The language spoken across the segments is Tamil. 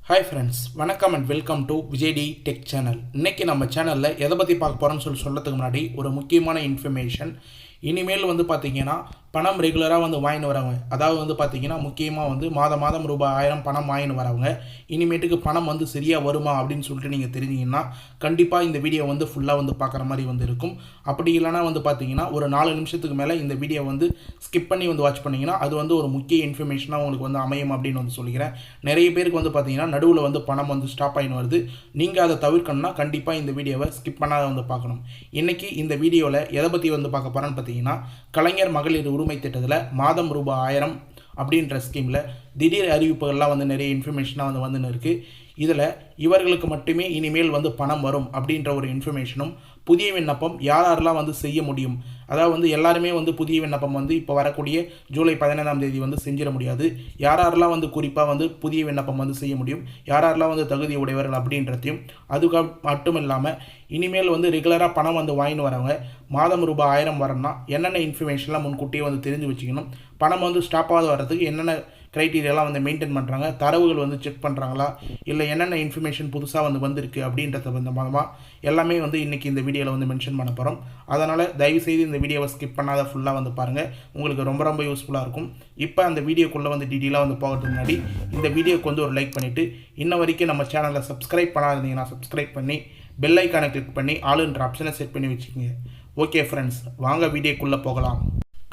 ஹாய் ஃப்ரெண்ட்ஸ், வணக்கம் and welcome to விஜய்டி tech channel. இன்றைக்கி நம்ம சேனலில் எதை பற்றி பார்க்க போகிறோம்னு சொல்கிறதுக்கு முன்னாடி ஒரு முக்கியமான இன்ஃபர்மேஷன். இனிமேல் பார்த்தீங்கன்னா பணம் ரெகுலராக வாங்கின்னு வரவங்க, அதாவது பார்த்தீங்கன்னா முக்கியமாக மாதம் ரூபாய் 1000 பணம் வாங்கின்னு வரவங்க இனிமேட்டுக்கு பணம் சரியாக வருமா அப்படின்னு சொல்லிட்டு நீங்கள் தெரிஞ்சிங்கன்னா கண்டிப்பாக இந்த வீடியோ ஃபுல்லாக பார்க்குற மாதிரி இருக்கும். அப்படி இல்லைனா பார்த்தீங்கன்னா ஒரு 4 நிமிஷத்துக்கு மேலே இந்த வீடியோ ஸ்கிப் பண்ணி வாட்ச் பண்ணிங்கன்னா அது ஒரு முக்கிய இன்ஃபர்மேஷனாக உங்களுக்கு அமையும் அப்படின்னு சொல்லிக்கிறேன். நிறைய பேருக்கு பார்த்தீங்கன்னா நடுவில் பணம் ஸ்டாப் ஆகின்னு வருது. நீங்கள் அதை தவிர்க்கணும்னா கண்டிப்பாக இந்த வீடியோவை ஸ்கிப் பண்ணாத பார்க்கணும். இன்றைக்கி இந்த வீடியோவில் எதை பற்றி பார்க்க போகிறேன்னு பார்த்தீங்கன்னா, கலைஞர் மகளிர் உரிமை திட்டத்தில் மாதம் ரூபாய் 1000 அப்படின்ற ஸ்கீமில் திடீர் அறிவிப்புகள்லாம் நிறைய இன்ஃபர்மேஷனாக வந்துன்னு இருக்குது. இதில் இவர்களுக்கு மட்டுமே இனிமேல் பணம் வரும் அப்படின்ற ஒரு இன்ஃபர்மேஷனும், புதிய விண்ணப்பம் யாரெல்லாம் செய்ய முடியும், அதாவது எல்லாருமே புதிய விண்ணப்பம் இப்போ வரக்கூடிய ஜூலை 15ஆம் தேதி செஞ்சிட முடியாது. யாரெல்லாம் குறிப்பாக புதிய விண்ணப்பம் செய்ய முடியும், யாரெல்லாம் தகுதி உடையவர்கள் அப்படின்றதையும், அதுக்கு மட்டும் இல்லாமல் இனிமேல் ரெகுலராக பணம் வாங்கின்னு வரவங்க மாதம் ரூபாய் 1000 வரணும்னா என்னென்ன இன்ஃபர்மேஷன்லாம் முன்கூட்டியே தெரிஞ்சு வச்சுக்கணும், பணம் ஸ்டாப் ஆகாத வர்றதுக்கு என்னென்ன க்ரைட்டீரியாலாம் மெயின்டைன் பண்ணுறாங்க, தரவுகள் செக் பண்ணுறாங்களா, இல்லை என்னென்ன இன்ஃபர்மேஷன் புதுசாக வந்திருக்கு அப்படின்றத சம்பந்தமாக எல்லாமே இன்றைக்கி இந்த வீடியோவில் மென்ஷன் பண்ண போகிறோம். அதனால் தயவுசெய்து இந்த வீடியோவை ஸ்கிப் பண்ணாத ஃபுல்லாக பாருங்கள், உங்களுக்கு ரொம்ப யூஸ்ஃபுல்லாக இருக்கும். இப்போ அந்த வீடியோக்குள்ளே டீட்டெயிலாக போகிறதுக்கு முன்னாடி இந்த வீடியோக்கு ஒரு லைக் பண்ணிவிட்டு, இன்ன வரைக்கும் நம்ம சேனலை சப்ஸ்கிரைப் பண்ணாதீங்கன்னா சப்ஸ்கிரைப் பண்ணி பெல் ஐக்கானை கிளிக் பண்ணி ஆளுன்ற ஆப்ஷனை செட் பண்ணி வச்சுக்கோங்க. ஓகே ஃப்ரெண்ட்ஸ், வாங்க வீடியோக்குள்ளே போகலாம்.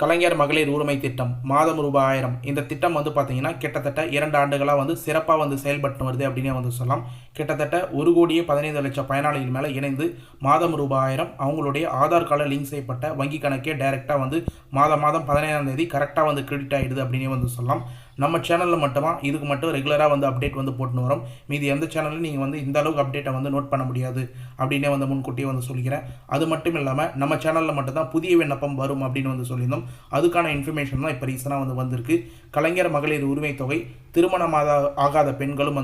கலைஞர் மகளிர் உரிமை திட்டம் மாதம் ரூபாய் 1000. இந்த திட்டம் பார்த்தீங்கன்னா கிட்டத்தட்ட 2 ஆண்டுகளாக சிறப்பாக செயல்பட்டு வருது அப்படின்னே சொல்லலாம். கிட்டத்தட்ட 1,15,00,000 பயனாளிகள் மேலே இணைந்து மாதம் ரூபாய் 1000 அவங்களுடைய ஆதார் கார்டில் லிங்க் செய்யப்பட்ட வங்கி கணக்கே டைரெக்டாக மாதம் 15ஆம் தேதி கரெக்டாக கிரெடிட் ஆகிடுது அப்படின்னே சொல்லலாம். நம்ம சேனலில் மட்டுமா இதுக்கு மட்டும் ரெகுலராக அப்டேட் போட்டுன்னு வரோம். மீதி எந்த சேனலில் நீங்கள் இந்த அளவுக்கு அப்டேட்டை நோட் பண்ண முடியாது அப்படின்னே முன்கூட்டியே சொல்லிக்கிறேன். அது மட்டும் இல்லாமல் நம்ம சேனலில் மட்டும்தான் புதிய விண்ணப்பம் வரும் அப்படின்னு சொல்லியிருந்தோம். அதுக்கான இன்ஃபர்மேஷன் தான் இப்போ ரீசனாக வந்திருக்கு. கலைஞர் மகளிர் உரிமை தொகை திருமணமாக ஆகாத பெண்களும்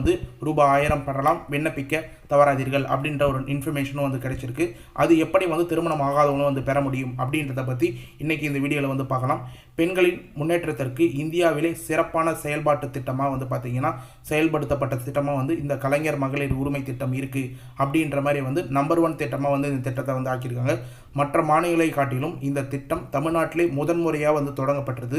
ரூபாய் 1000 பெறலாம், விண்ணப்பிக்க தவறாதீர்கள் அப்படின்ற ஒரு இன்ஃபர்மேஷனும் கிடைச்சிருக்கு. அது எப்படி திருமணம் ஆகாதவங்களும் பெற முடியும் அப்படின்றத பற்றி இன்றைக்கி இந்த வீடியோவில் பார்க்கலாம். பெண்களின் முன்னேற்றத்திற்கு இந்தியாவிலே சிறப்பான செயல்பாட்டு திட்டமாக பார்த்தீங்கன்னா செயல்படுத்தப்பட்ட திட்டமாக இந்த கலைஞர் மகளிர் உரிமை திட்டம் இருக்குது அப்படின்ற மாதிரி நம்பர் 1 திட்டமாக இந்த திட்டத்தை ஆக்கியிருக்காங்க. மற்ற மாநிலங்களை காட்டிலும் இந்த திட்டம் தமிழ்நாட்டிலே முதன்முறையாக தொடங்கப்பட்டது.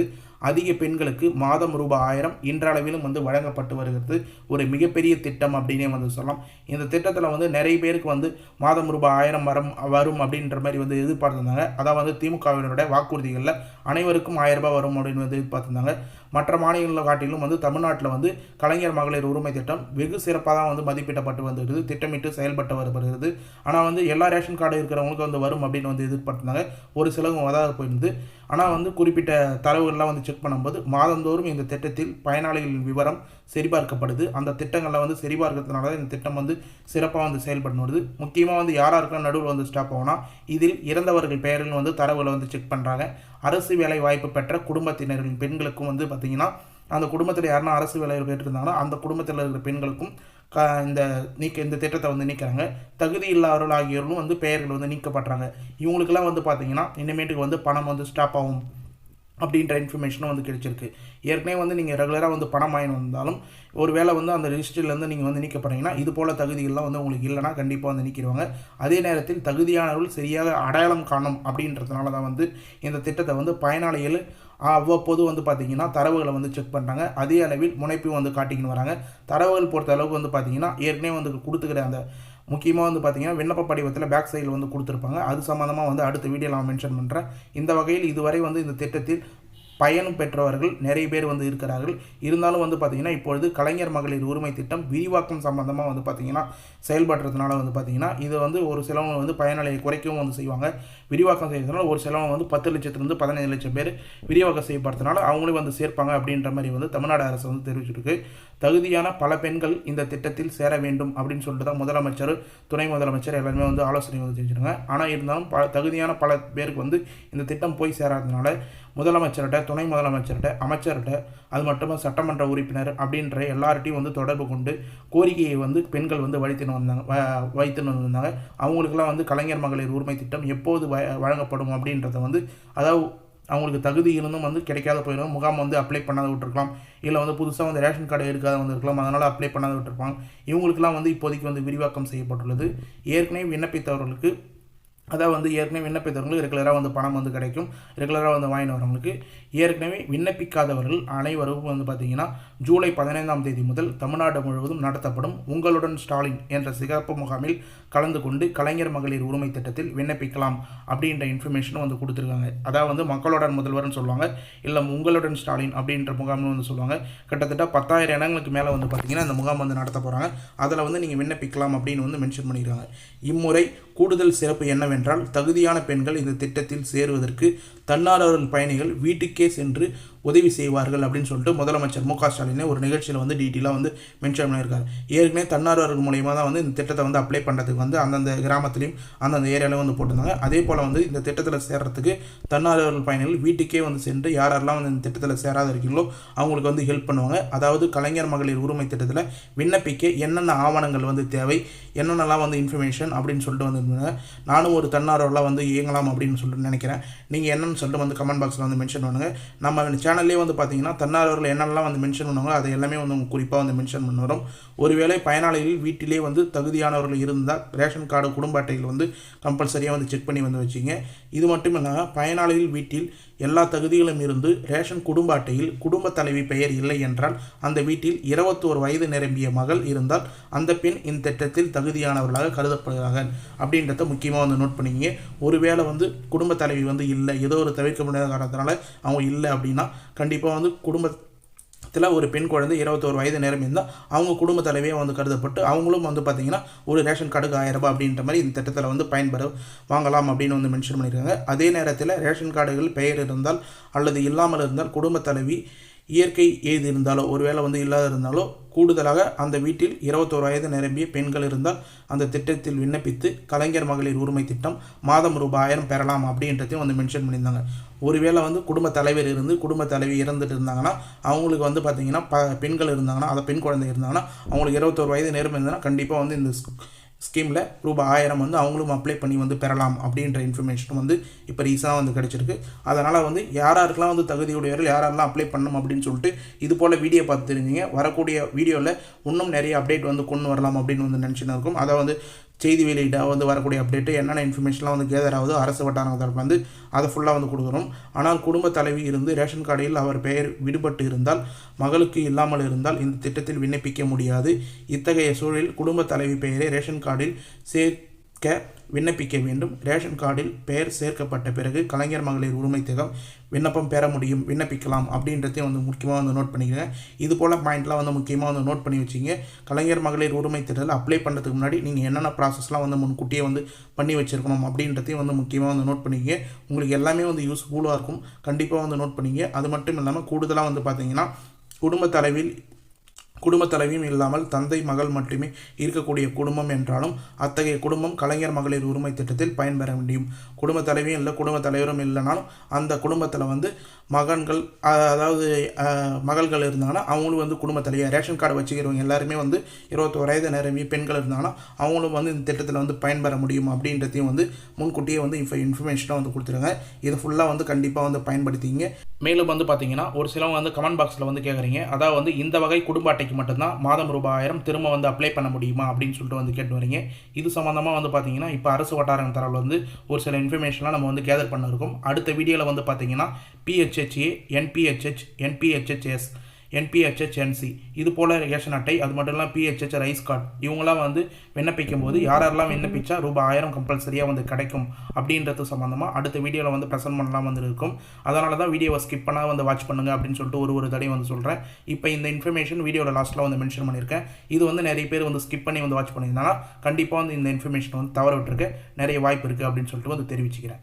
அதிக பெண்களுக்கு மாதம் ரூபாய் 1000 இன்றளவிலும் வழங்கப்பட்டு வருகிறது. ஒரு மிகப்பெரிய திட்டம் அப்படின்னே சொல்லலாம். இந்த திட்டத்தில் நிறைய பேருக்கு மாதம் ரூபாய் 1000 வரும் அப்படின்ற மாதிரி எதிர்பார்த்துருந்தாங்க. அதாவது திமுகவினருடைய வாக்குறுதிகளில் அனைவருக்கும் 1000 ரூபாய் வரும் அப்படின்னு எதிர்பார்த்துருந்தாங்க. மற்ற மாநிலங்களை காட்டிலும் தமிழ்நாட்டில் கலைஞர் மகளிர் உரிமை திட்டம் வெகு சிறப்பாக தான் மதிப்பிடப்பட்டு வந்துடுது, திட்டமிட்டு செயல்பட்டு வருகிறது. ஆனால் எல்லா ரேஷன் கார்டு இருக்கிறவங்களுக்கு வரும் அப்படின்னு எதிர்பார்த்துருந்தாங்க. ஒரு சிலவங்க வராது போயிருந்து. ஆனால் குறிப்பிட்ட தரவுகள்லாம் செக் பண்ணும்போது மாதந்தோறும் இந்த திட்டத்தில் பயனாளிகளின் விவரம் சரிபார்க்கப்படுது. அந்த திட்டங்களில் சரிபார்க்கறதுனால தான் இந்த திட்டம் சிறப்பாக செயல்பட்டு வருது. முக்கியமாக யாராருக்கெல்லாம் நடுவில் ஸ்டாப் ஆகும்னா, இதில் இறந்தவர்கள் பெயர்கள் தரவுகளை செக் பண்ணுறாங்க. அரசு வேலை வாய்ப்பு பெற்ற குடும்பத்தினர்களின் பெண்களுக்கும் பார்த்தீங்கன்னா அந்த குடும்பத்தில் யாருன்னா அரசு வேலை பெற்றிருந்தாங்கன்னா அந்த குடும்பத்தில் இருக்கிற பெண்களுக்கும் இந்த திட்டத்தை நீக்கிறாங்க. தகுதி இல்லாதவர்கள் ஆகியோரும் பெயர்கள் நீக்கப்படுறாங்க. இவங்களுக்கெல்லாம் பார்த்தீங்கன்னா இனிமேட்டுக்கு பணம் ஸ்டாப் ஆகும் அப்படின்ற இன்ஃபர்மேஷனும் கிடைச்சிருக்கு. ஏற்கனவே நீங்கள் ரெகுலராக பணம் வாங்கி வந்தாலும் ஒரு வேளை அந்த ரிஜிஸ்டர்லேருந்து நீங்கள் நீக்கப்படுறீங்கன்னா இது போல் தகுதிகள்லாம் உங்களுக்கு இல்லைனா கண்டிப்பாக நீக்கிடுவாங்க. அதே நேரத்தில் தகுதியானவர்கள் சரியாக அடையாளம் காணும் அப்படின்றதுனால தான் இந்த திட்டத்தை பயனாளிகள் அவ்வப்போது பார்த்தீங்கன்னா தரவுகளை செக் பண்ணுறாங்க. அதே அளவில் முனைப்பையும் காட்டிக்கின்னு வராங்க. தரவுகள் பொறுத்த அளவுக்கு பார்த்தீங்கன்னா ஏற்கனவே கொடுத்துக்கிற அந்த முக்கியமாக பார்த்தீங்கன்னா விண்ணப்ப படிவத்தில் பேக் சைடில் கொடுத்துருப்பாங்க. அது சம்மந்தமாக அடுத்த வீடியோவில் நான் மென்ஷன் பண்ணுறேன். இந்த வகையில் இதுவரை இந்த திட்டத்தில் பயனும் பெற்றவர்கள் நிறைய பேர் இருக்கிறார்கள். இருந்தாலும் பார்த்தீங்கன்னா இப்பொழுது கலைஞர் மகளிர் உரிமை திட்டம் விரிவாக்கம் சம்பந்தமாக பார்த்தீங்கன்னா செயல்படுறதுனால பார்த்தீங்கன்னா இது ஒரு சிலவங்க பயனாளியை குறைக்கவும் செய்வாங்க. விரிவாக்கம் செய்யறதுனால ஒரு சிலவங்க 10 லட்சத்துலேருந்து 15 லட்சம் பேர் விரிவாக்கம் செய்யப்படுறதுனால அவங்களே சேர்ப்பாங்க அப்படின்ற மாதிரி தமிழ்நாடு அரசு தெரிவிச்சிருக்கு. தகுதியான பல பெண்கள் இந்த திட்டத்தில் சேர வேண்டும் அப்படின்னு சொல்லிட்டு தான் முதலமைச்சர், துணை முதலமைச்சர் எல்லாருமே ஆலோசனை செஞ்சுருங்க. ஆனால் இருந்தாலும் தகுதியான பல பேருக்கு இந்த திட்டம் போய் சேராததுனால முதலமைச்சர்கிட்ட, துணை முதலமைச்சர்கிட்ட, அமைச்சர்கிட்ட, அது மட்டும் சட்டமன்ற உறுப்பினர் அப்படின்ற எல்லார்ட்டையும் தொடர்பு கொண்டு கோரிக்கையை பெண்கள் வைத்துன்னு வந்தாங்க. அவங்களுக்கெல்லாம் கலைஞர் மகளிர் உரிமை திட்டம் எப்போது வழங்கப்படும் அப்படின்றத அதாவது அவங்களுக்கு தகுதி இருந்தும் வந்து கிடைக்காத போயிடும். முகாம் வந்து அப்ளை பண்ணாத விட்டுருக்கலாம், இல்லை வந்து புதுசாக வந்து ரேஷன் கார்டு எடுக்காத வந்து இருக்கலாம், அதனால் அப்ளை பண்ணாத விட்டுருப்பாங்க. இவங்களுக்குலாம் வந்து இப்போதைக்கு வந்து விரிவாக்கம் செய்யப்பட்டுள்ளது. ஏற்கனவே விண்ணப்பித்தவர்களுக்கு ஏற்கனவே விண்ணப்பித்தவர்களுக்கு ரெகுலராக வந்து பணம் வந்து கிடைக்கும். ரெகுலராக வந்து வாங்கிட்டு வரவங்களுக்கு. ஏற்கனவே விண்ணப்பிக்காதவர்கள் அனைவரும் வந்து பார்த்திங்கன்னா ஜூலை 15ஆம் தேதி முதல் தமிழ்நாடு முழுவதும் நடத்தப்படும் உங்களுடன் ஸ்டாலின் என்ற சிறப்பு முகாமில் கலந்து கொண்டு கலைஞர் மகளிர் உரிமை திட்டத்தில் விண்ணப்பிக்கலாம் அப்படின்ற இன்ஃபர்மேஷனும் வந்து கொடுத்துருக்காங்க. அதாவது மக்களுடன் முதல்வர்னு சொல்லுவாங்க, இல்லை உங்களுடன் ஸ்டாலின் அப்படின்ற முகாம்னு வந்து சொல்லுவாங்க. கிட்டத்தட்ட 10,000 இடங்களுக்கு மேலே வந்து பார்த்திங்கன்னா இந்த முகாம் வந்து நடத்த போகிறாங்க. அதில் வந்து நீங்கள் விண்ணப்பிக்கலாம் அப்படின்னு வந்து மென்ஷன் பண்ணியிருக்காங்க. இம்முறை கூடுதல் சிறப்பு என்னவென்றால், தகுதியான பெண்கள் இந்த திட்டத்தில் சேருவதற்கு தன்னார்வ பயணிகள் வீட்டுக்கே சென்று உதவி செய்வார்கள் அப்படின்னு சொல்லிட்டு முதலமைச்சர் மு க ஸ்டாலினே ஒரு நிகழ்ச்சியில் வந்து டீட்டெயிலாக வந்து மென்ஷன் பண்ணியிருக்காரு. ஏற்கனவே தன்னார்வர்கள் மூலியமாக தான் வந்து இந்த திட்டத்தை வந்து அப்ளை பண்ணுறதுக்கு வந்து அந்தந்த கிராமத்துலையும் அந்தந்த ஏரியாலையும் வந்து போட்டிருந்தாங்க. அதே போல் வந்து இந்த திட்டத்தில் சேர்றதுக்கு தன்னார்வர்கள் பயணிகள் வீட்டுக்கே வந்து சென்று யாரெல்லாம் வந்து இந்த திட்டத்தில் சேராத இருக்கீங்களோ அவங்களுக்கு வந்து ஹெல்ப் பண்ணுவாங்க. அதாவது கலைஞர் மகளிர் உரிமை திட்டத்தில் விண்ணப்பிக்க என்னென்ன ஆவணங்கள் வந்து தேவை, என்னென்னலாம் வந்து இன்ஃபர்மேஷன் அப்படின்னு சொல்லிட்டு வந்து நானும் ஒரு தன்னார்வலாக வந்து இயங்கலாம் அப்படின்னு சொல்லிட்டு நினைக்கிறேன். நீங்கள் என்னென்னு சொல்லிட்டு வந்து கமெண்ட் பாக்ஸில் வந்து மென்ஷன் பண்ணுங்கள். நம்ம சேனல்லே வந்து பார்த்தீங்கன்னா தன்னார்வர்கள் என்னென்னலாம் வந்து மென்ஷன் பண்ணுவாங்களோ அதை எல்லாமே வந்து குறிப்பாக வந்து மென்ஷன் பண்ணுறோம். ஒருவேளை பயனாளிகள் வீட்டிலே வந்து தகுதியானவர்கள் இருந்தால் ரேஷன் கார்டு, குடும்ப அட்டைகள் வந்து கம்பல்சரியாக வந்து செக் பண்ணி வந்து வச்சிங்க. இது மட்டும் இல்லாமல் பயனாளிகள் வீட்டில் எல்லா தகுதிகளும் இருந்து ரேஷன் குடும்ப அட்டையில் குடும்ப தலைவி பெயர் இல்லை என்றால் அந்த வீட்டில் 21 வயது நிரம்பிய மகள் இருந்தால் அந்த பெண் இந்த திட்டத்தில் தகுதியானவர்களாக கருதப்படுகிறார்கள் அப்படின்றத முக்கியமாக வந்து நோட் பண்ணிங்க. ஒருவேளை வந்து குடும்ப தலைவி வந்து இல்லை, ஏதோ ஒரு தவிர்க்க முடியாத காரணத்தினால அவங்க இல்லை அப்படின்னா கண்டிப்பாக வந்து குடும்பத்தில் ஒரு பெண் குழந்தை 21 வயது நேரம் இருந்தால் அவங்க குடும்ப தலைவியாக வந்து கருதப்பட்டு அவங்களும் வந்து பார்த்திங்கன்னா ஒரு ரேஷன் கார்டுக்கு 1000 ரூபாய் அப்படின்ற மாதிரி இந்த திட்டத்தில் வந்து பயன்பெற வாங்கலாம் அப்படின்னு வந்து மென்ஷன் பண்ணியிருக்காங்க. அதே நேரத்தில் ரேஷன் கார்டுகள் பெயர் இருந்தால் அல்லது இல்லாமல் இருந்தால் குடும்ப தலைவி இயற்கை ஏது இருந்தாலோ ஒருவேளை வந்து இல்லாத இருந்தாலோ கூடுதலாக அந்த வீட்டில் 21 வயது நிரம்பிய பெண்கள் இருந்தால் அந்த திட்டத்தில் விண்ணப்பித்து கலைஞர் மகளிர் உரிமை திட்டம் மாதம் ரூபாய் 1000 பெறலாம் அப்படின்றதையும் வந்து மென்ஷன் பண்ணியிருந்தாங்க. ஒருவேளை வந்து குடும்ப தலைவர் இருந்து குடும்ப தலைவி இறந்துட்டு இருந்தாங்கன்னா அவங்களுக்கு வந்து பார்த்திங்கன்னா பெண்கள் இருந்தாங்கன்னா, அதை பெண் குழந்தை இருந்தாங்கன்னா அவங்களுக்கு 21 வயது நேரம் இருந்தாங்கன்னா கண்டிப்பாக வந்து இந்த ஸ்கீமில் ரூபாய் 1000 வந்து அவங்களும் அப்ளை பண்ணி வந்து பெறலாம் அப்படின்ற இன்ஃபர்மேஷன் வந்து இப்போ ரீசனாக வந்து கிடச்சிருக்கு. அதனால் வந்து யாராருக்கெல்லாம் வந்து தகுதியுடையவர்கள் யாரெல்லாம் அப்ளை பண்ணணும் அப்படின்னு சொல்லிட்டு இது போல் வீடியோ பார்த்து தெரிஞ்சிங்க. வரக்கூடிய வீடியோவில் இன்னும் நிறைய அப்டேட் வந்து கொண்டு வரலாம் அப்படின்னு வந்து நினச்சின்னு இருக்கும். அதை வந்து செய்தி வெளியிட்டால் வந்து வரக்கூடிய அப்டேட்டு என்னென்ன இன்ஃபர்மேஷன்லாம் வந்து கேதர் ஆகுதோ அரசு வட்டாரம் தரப்பு வந்து அதை ஃபுல்லாக வந்து கொடுக்குறோம். ஆனால் குடும்ப தலைவி இருந்து ரேஷன் கார்டில் அவர் பெயர் விடுபட்டு இருந்தால், மகளுக்கு இல்லாமல் இருந்தால் இந்த திட்டத்தில் விண்ணப்பிக்க முடியாது. இத்தகைய சூழலில் குடும்ப தலைவி பெயரை ரேஷன் கார்டில் சேர்க்க விண்ணப்பிக்க வேண்டும். ரேஷன் கார்டில் பெயர் சேர்க்கப்பட்ட பிறகு கலைஞர் மகளிர் உரிமை திட்டம் விண்ணப்பம் பெற முடியும், விண்ணப்பிக்கலாம் அப்படின்றதையும் வந்து முக்கியமாக வந்து நோட் பண்ணிக்கிறேன். இது போல் பாயிண்ட்லாம் வந்து முக்கியமாக வந்து நோட் பண்ணி வச்சிங்க. கலைஞர் மகளிர் உரிமை திட்டத்தில் அப்ளை பண்ணுறதுக்கு முன்னாடி நீங்கள் என்னென்ன ப்ராசஸ்லாம் வந்து முன்கூட்டியே வந்து பண்ணி வச்சுருக்கணும் அப்படின்றதையும் வந்து முக்கியமாக வந்து நோட் பண்ணிக்க. உங்களுக்கு எல்லாமே வந்து யூஸ்ஃபுல்லாக இருக்கும். கண்டிப்பாக வந்து நோட் பண்ணிங்க. அது மட்டும் இல்லாமல் கூடுதலாக வந்து பார்த்தீங்கன்னா குடும்ப தலைவியும் இல்லாமல் தந்தை மகள் மட்டுமே இருக்கக்கூடிய குடும்பம் என்றாலும் அத்தகைய குடும்பம் கலைஞர் மகளிர் உரிமை திட்டத்தில் பயன்பெற முடியும். குடும்ப தலைவியும் இல்லை, குடும்ப தலைவரும் இல்லைனாலும் அந்த குடும்பத்தில் வந்து மகள்கள் இருந்தாங்கன்னா அவங்களும் வந்து குடும்ப தலைவியாக ரேஷன் கார்டு வச்சுக்கிறவங்க எல்லாருமே வந்து 21 வயது நிரம்பிய பெண்கள் இருந்தாங்கன்னா அவங்களும் வந்து இந்த திட்டத்தில் வந்து பயன்பெற முடியும் அப்படின்றதையும் வந்து முன்கூட்டியே வந்து இன்ஃபர்மேஷனாக வந்து கொடுத்துருங்க. இதை ஃபுல்லாக வந்து கண்டிப்பாக வந்து பயன்படுத்திங்க. மேலும் வந்து பார்த்தீங்கன்னா ஒரு சிலவங்க வந்து கமெண்ட் பாக்ஸில் வந்து கேட்குறீங்க, அதாவது வந்து இந்த வகை குடும்ப அட்டைக்கு மட்டும்தான் மாதம் ரூபாய் 1000 திரும்ப வந்து அப்ளை பண்ண முடியுமா அப்படின்னு சொல்லிட்டு வந்து கேட்டு வரீங்க. இது சம்மந்தமாக வந்து பார்த்தீங்கன்னா இப்போ அரசு வட்டாரம் தரவில் வந்து ஒரு சில இன்ஃபர்மேஷன்லாம் நம்ம வந்து கேதர் பண்ணிருக்கோம். அடுத்த வீடியோவில் வந்து பார்த்தீங்கன்னா PHHA, NPHH, NPHHS, NPHHNC இது போல் ரேஷன் அட்டை, அது மட்டும் இல்லாமல் PHH ரைஸ் கார்டு இவங்களாம் வந்து விண்ணப்பிக்கும் போது யாரெல்லாம் விண்ணப்பிச்சா ரூபாய் 1000 கம்பல்சரியாக வந்து கிடைக்கும் அப்படின்றது சம்மந்தமாக அடுத்த வீடியோவில் வந்து ப்ரெசென்ட் பண்ணலாம் வந்து இருக்கும். அதனால தான் வீடியோவை ஸ்கிப் பண்ணால் வந்து வாட்ச் பண்ணுங்கள் அப்படின்னு சொல்லிட்டு ஒரு தடையும் வந்து சொல்கிறேன். இப்போ இந்த இன்ஃபர்மேஷன் வீடியோவில் லாஸ்ட்டில் வந்து மென்ஷன் பண்ணியிருக்கேன். இது வந்து நிறைய பேர் வந்து ஸ்கிப் பண்ணி வந்து வாட்ச் பண்ணியிருந்தாங்கன்னா கண்டிப்பாக வந்து இந்த இன்ஃபர்மேஷன் வந்து தவற விட்டுருக்கு நிறைய வாய்ப்பு இருக்குது அப்படின்னு சொல்லிட்டு வந்து தெரிவிச்சுக்கிறேன்.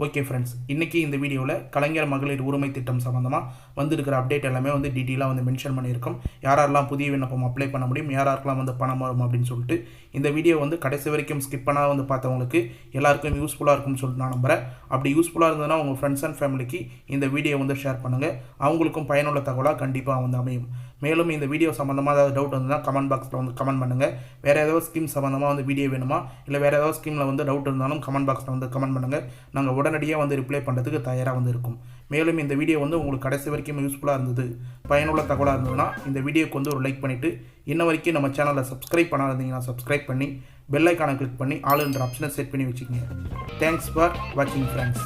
ஓகே ஃப்ரெண்ட்ஸ், இன்றைக்கி இந்த வீடியோவில் கலைஞர் மகளிர் உரிமை திட்டம் சம்மந்தமாக வந்திருக்கிற அப்டேட் எல்லாமே வந்து டீட்டெயிலாக வந்து மென்ஷன் பண்ணியிருக்கோம். யாரெல்லாம் புதிய விண்ணப்பம் அப்ளை பண்ண முடியும், யாரெல்லாம் வந்து பணம் வரும் அப்படின்னு சொல்லிட்டு இந்த வீடியோ வந்து கடைசி வரைக்கும் ஸ்கிப் பண்ணால் வந்து பார்த்தவங்களுக்கு எல்லாருக்கும் யூஸ்ஃபுல்லாக இருக்கும்னு சொல்லிட்டு நான் நம்புகிறேன். அப்படி யூஸ்ஃபுல்லாக இருந்ததுன்னா உங்கள் ஃப்ரெண்ட்ஸ் அண்ட் ஃபேமிலிக்கு இந்த வீடியோ வந்து ஷேர் பண்ணுங்கள். அவங்களுக்கும் பயனுள்ள தகவலாக கண்டிப்பாக வந்து அமையும். மேலும் இந்த வீடியோ சம்மந்தமாக ஏதாவது டவுட் வந்துன்னா கமெண்ட் பாக்ஸில் வந்து கமெண்ட் பண்ணுங்கள். வேறு ஏதாவது ஸ்கீம் சம்மந்தமாக வந்து வீடியோ வேணுமா இல்லை வேறு ஏதாவது ஸ்கீமில் வந்து டவுட் இருந்தாலும் கமெண்ட் பாக்ஸில் வந்து கமெண்ட் பண்ணுங்கள். நாங்கள் உடனடியாக வந்து ரிப்ளை பண்ணுறதுக்கு தயாராக வந்து இருக்கும். மேலும் இந்த வீடியோ வந்து உங்களுக்கு கடைசி வரைக்கும் யூஸ்ஃபுல்லாக இருந்தது, பயனுள்ள தகவலாக இருந்ததுன்னா இந்த வீடியோக்கு வந்து ஒரு லைக் பண்ணிவிட்டு இன்ன வரைக்கும் நம்ம சேனலை சப்ஸ்கிரைப் பண்ணாதீங்கன்னா சப்ஸ்கிரைப் பண்ணி பெல் ஐக்கானை கிளிக் பண்ணி ஆல் என்ற ஆப்ஷனை செட் பண்ணி வச்சுக்கோங்க. தேங்க்ஸ் ஃபார் வாட்சிங் ஃப்ரெண்ட்ஸ்.